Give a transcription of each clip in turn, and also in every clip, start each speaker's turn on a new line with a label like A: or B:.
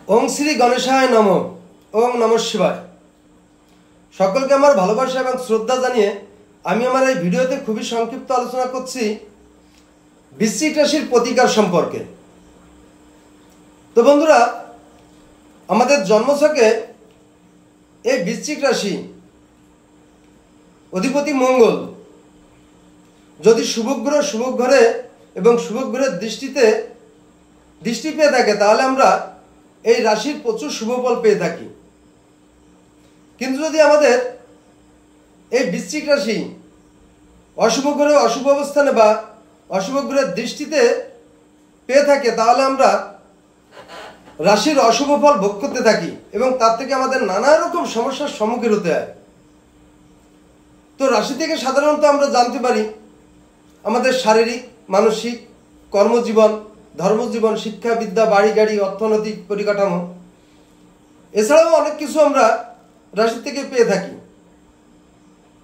A: ওং শ্রী গণেশায় নম। ওং নমঃ শিবায়। সকলকে আমার ভালোবাসা এবং শ্রদ্ধা জানিয়ে আমি আমার এই ভিডিওতে খুবই সংক্ষিপ্ত আলোচনা করছি বৃশ্চিক রাশির প্রতিকার সম্পর্কে। তো বন্ধুরা, আমাদের জন্মছকে এই বৃশ্চিক রাশি অধিপতি মঙ্গল যদি শুভগ্রহ শুভ ঘরে এবং শুভগ্রহের দৃষ্টি পেয়ে থাকে, তাহলে আমরা এই রাশির প্রচুর শুভফল পেয়ে থাকি। কিন্তু যদি আমাদের এই বৃশ্চিক রাশি অশুভ গ্রহে অশুভ অবস্থানে বা অশুভ গ্রহের দৃষ্টিতে পেয়ে থাকে, তাহলে আমরা রাশির অশুভ ফল ভোগ করতে থাকি এবং তার থেকে আমাদের নানা রকম সমস্যার সম্মুখীন হতে হয়। তো রাশি থেকে সাধারণত আমরা জানতে পারি আমাদের শারীরিক, মানসিক, কর্মজীবন, ধর্মজীবন, শিক্ষা, বিদ্যা, বাড়ি গাড়ি, অর্থনৈতিক পরিকাঠামো, এছাড়াও অনেক কিছু আমরা রাশি থেকে পেয়ে থাকি।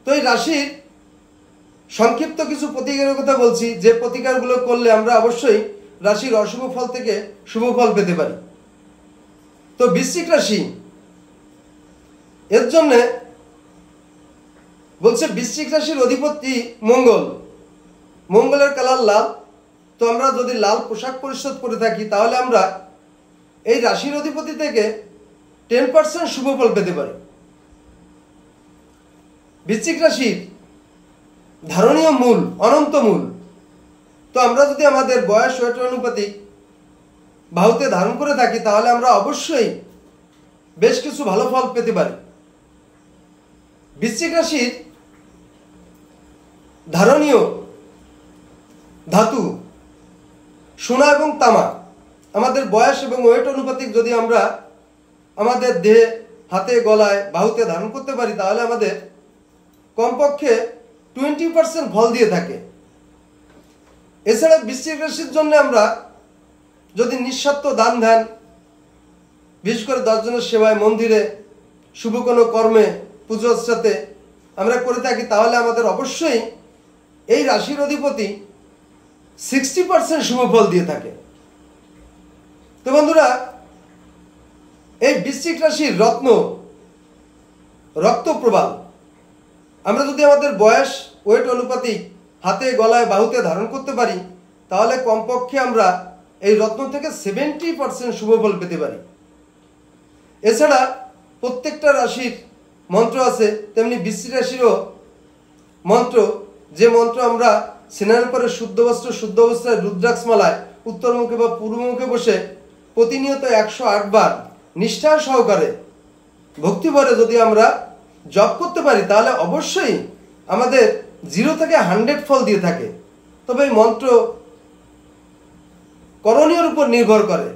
A: তো এই রাশির সংক্ষিপ্ত কিছু প্রতিকারের কথা বলছি, যে প্রতিকারগুলো করলে আমরা অবশ্যই রাশির অশুভ ফল থেকে শুভ ফল পেতে পারি। তো বৃশ্চিক রাশি এর জন্য বলছে বৃশ্চিক রাশির অধিপতি মঙ্গলের কালার লাল। তো আমরা যদি লাল পোশাক পরিচ্ছদ করে থাকি, তাহলে আমরা এই রাশির অধিপতি থেকে 10% শুভ ফল পেতে পারি। বৃশ্চিক রাশির ধারণীয় মূল অনন্ত মূল। তো আমরা যদি আমাদের বয়স ওয়েট অনুপাতিক বাহুতে ধারণ করে থাকি, তাহলে আমরা অবশ্যই বেশ কিছু ভালো ফল পেতে পারি। বৃশ্চিক রাশির ধারণীয় ধাতু সোনা এবং তামা। আমাদের বয়স এবং ওয়েট অনুপাতিক যদি আমরা আমাদের দেহে, হাতে, গলায়, বাহুতে ধারণ করতে পারি, তাহলে আমাদের কমপক্ষে 20% ফল দিয়ে থাকে। এছাড়া বৃশ্চিক রাশির জন্য আমরা যদি নিঃস্বার্থ দান ধ্যান, বিশেষ করে 10 জনের সেবায়, মন্দিরে, শুভ কোনো কর্মে, পুজোর সাথে আমরা করে থাকি, তাহলে আমাদের অবশ্যই এই রাশির অধিপতি 60% শুভ ফল দিয়ে থাকে। তো বন্ধুরা, এই বৃশ্চিক রাশির রক্ত প্রবাল আমরা যদি আমাদের বয়স ওয়েট অনুপাতিক হাতে, গলায়, বাহুতে ধারণ করতে পারি, তাহলে কমপক্ষে আমরা এই রত্ন থেকে 70% শুভ ফল পেতে পারি। এছাড়া প্রত্যেকটা রাশির মন্ত্র আছে, তেমনি বৃশ্চিক রাশিরও মন্ত্র, যে মন্ত্র আমরা স্নানের পরে শুদ্ধ বস্ত্র শুদ্ধ অবস্থায় রুদ্রাক্ষ মালায় উত্তরমুখে বা পূর্বমুখে বসে প্রতিনিয়ত 108 বার নিষ্ঠা সহকারে ভক্তিভরে যদি আমরা জপ করতে পারি, তাহলে অবশ্যই আমাদের 0 থেকে 100 ফল দিয়ে থাকে। তবে এই মন্ত্র করণীয়র উপর নির্ভর করে।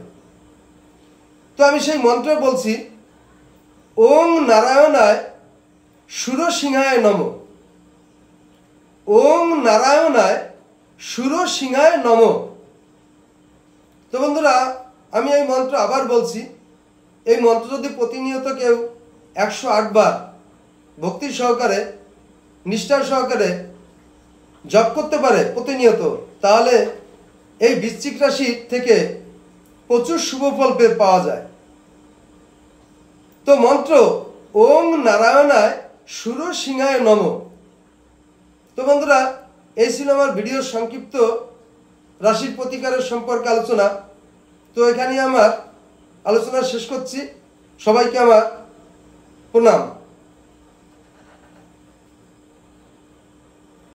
A: তো আমি সেই মন্ত্র বলছি, ওং নারায়ণায় সুরসিংহায় নম। ওং নারায়ণায় সুরসিংহায় নম। তো বন্ধুরা, আমি এই মন্ত্র আবার বলছি। এই মন্ত্র যদি প্রতিনিয়ত কেউ 108 বার ভক্তি সহকারে, নিষ্ঠা সহকারে জপ করতে পারে প্রতিনিয়ত, তাহলে এই বৃশ্চিক রাশি থেকে প্রচুর শুভ ফল পাওয়া যায়। তো মন্ত্র ওং নারায়ণায় সুরসিংহায় নম। তো বন্ধুরা, এই ছিল আমার ভিডিওর সংক্ষিপ্ত রাশির প্রতিকারের সম্পর্কে আলোচনা। তো এখানেই আমার আলোচনা শেষ করছি। সবাইকে আমার প্রণাম।